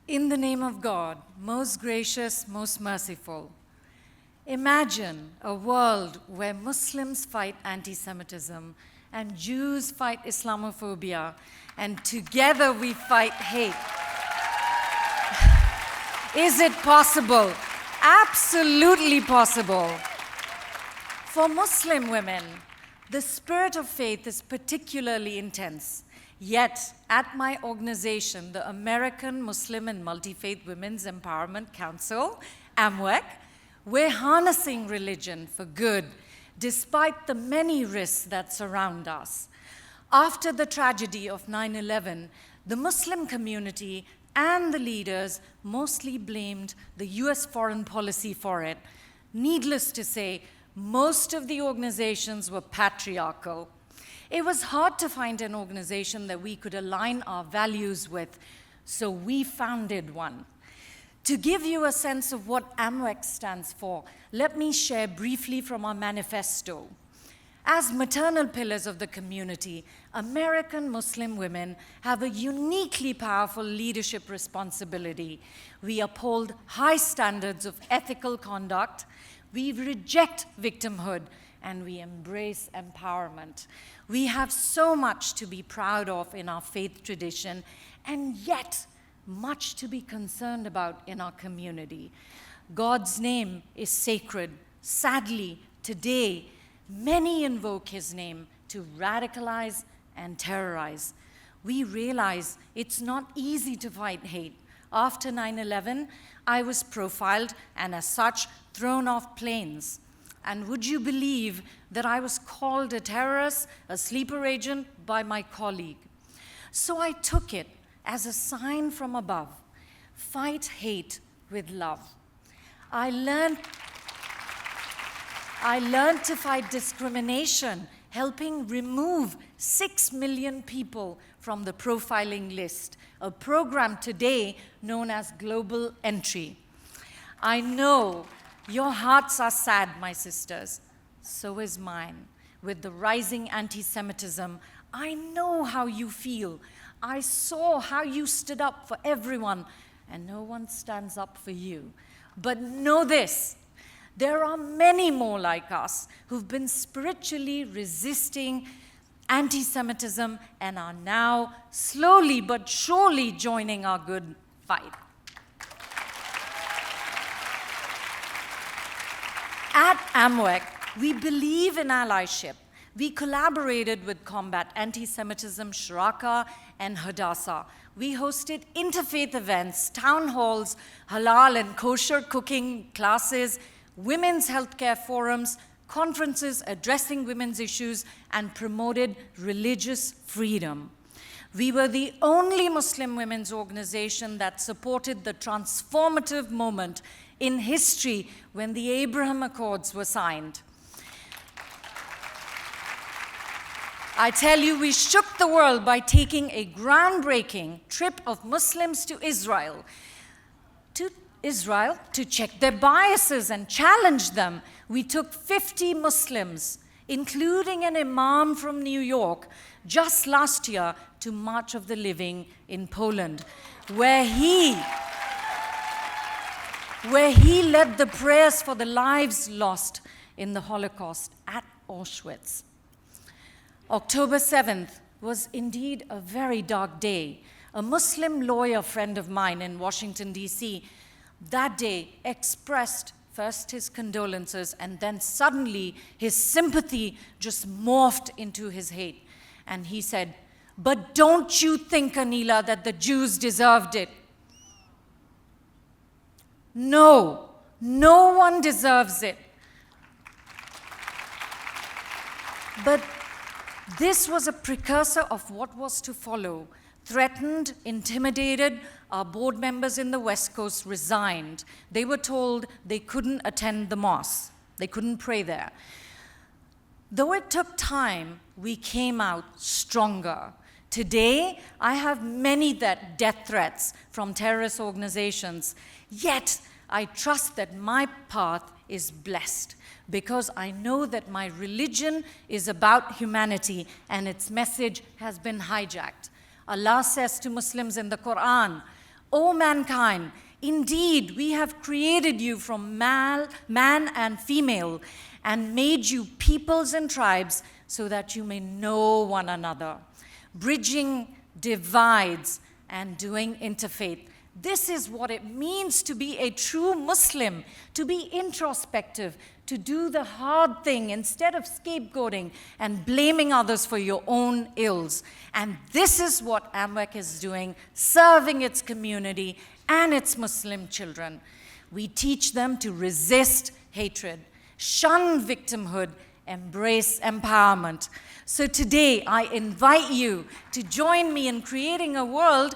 In the name of God, most gracious, most merciful, imagine a world where Muslims fight anti-Semitism and Jews fight Islamophobia, and together we fight hate. Is it possible? Absolutely possible. For Muslim women, the spirit of faith is particularly intense. Yet, at my organization, the American Muslim and Multi-Faith Women's Empowerment Council, AMWEC, we're harnessing religion for good, despite the many risks that surround us. After the tragedy of 9/11, the Muslim community and the leaders mostly blamed the US foreign policy for it. Needless to say, most of the organizations were patriarchal. It was hard to find an organization that we could align our values with, so we founded one. To give you a sense of what AMWEC stands for, let me share briefly from our manifesto. As maternal pillars of the community, American Muslim women have a uniquely powerful leadership responsibility. We uphold high standards of ethical conduct, we reject victimhood, and we embrace empowerment. We have so much to be proud of in our faith tradition, and yet much to be concerned about in our community. God's name is sacred. Sadly, today, many invoke his name to radicalize and terrorize. We realize it's not easy to fight hate. After 9/11, I was profiled and as such thrown off planes. And would you believe that I was called a terrorist, a sleeper agent by my colleague? So I took it as a sign from above. Fight hate with love. I learned to fight discrimination, helping remove 6 million people from the profiling list, a program today known as Global Entry. I know your hearts are sad, my sisters. So is mine. With the rising anti-Semitism, I know how you feel. I saw how you stood up for everyone, and no one stands up for you. But know this, there are many more like us who've been spiritually resisting anti-Semitism and are now slowly but surely joining our good fight. At AMWEC, we believe in allyship. We collaborated with Combat Anti-Semitism, Shraka, and Hadassah. We hosted interfaith events, town halls, halal and kosher cooking classes, women's healthcare forums, conferences addressing women's issues, and promoted religious freedom. We were the only Muslim women's organization that supported the transformative moment in history when the Abraham Accords were signed. I tell you, we shook the world by taking a groundbreaking trip of Muslims to Israel to check their biases and challenge them. We took 50 Muslims, including an imam from New York, just last year to March of the Living in Poland, where he led the prayers for the lives lost in the Holocaust at Auschwitz. October 7th was indeed a very dark day. A Muslim lawyer friend of mine in Washington, D.C., that day expressed first his condolences, and then suddenly his sympathy just morphed into his hate. And he said, "But don't you think, Anila, that the Jews deserved it?" No, no one deserves it. But this was a precursor of what was to follow. Threatened, intimidated, our board members in the West Coast resigned. They were told they couldn't attend the mosque. They couldn't pray there. Though it took time, we came out stronger. Today, I have many death threats from terrorist organizations. Yet, I trust that my path is blessed because I know that my religion is about humanity and its message has been hijacked. Allah says to Muslims in the Quran, O mankind, indeed, we have created you from man and female and made you peoples and tribes so that you may know one another, bridging divides and doing interfaith. This is what it means to be a true Muslim, to be introspective, to do the hard thing instead of scapegoating and blaming others for your own ills. And this is what AMWEC is doing, serving its community and its Muslim children. We teach them to resist hatred, shun victimhood, embrace empowerment. So today, I invite you to join me in creating a world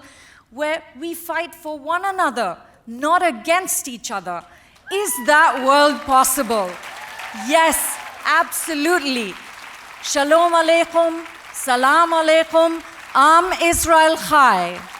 where we fight for one another, not against each other. Is that world possible? Yes, absolutely. Shalom alaikum, salam alaikum, Am Israel Chai.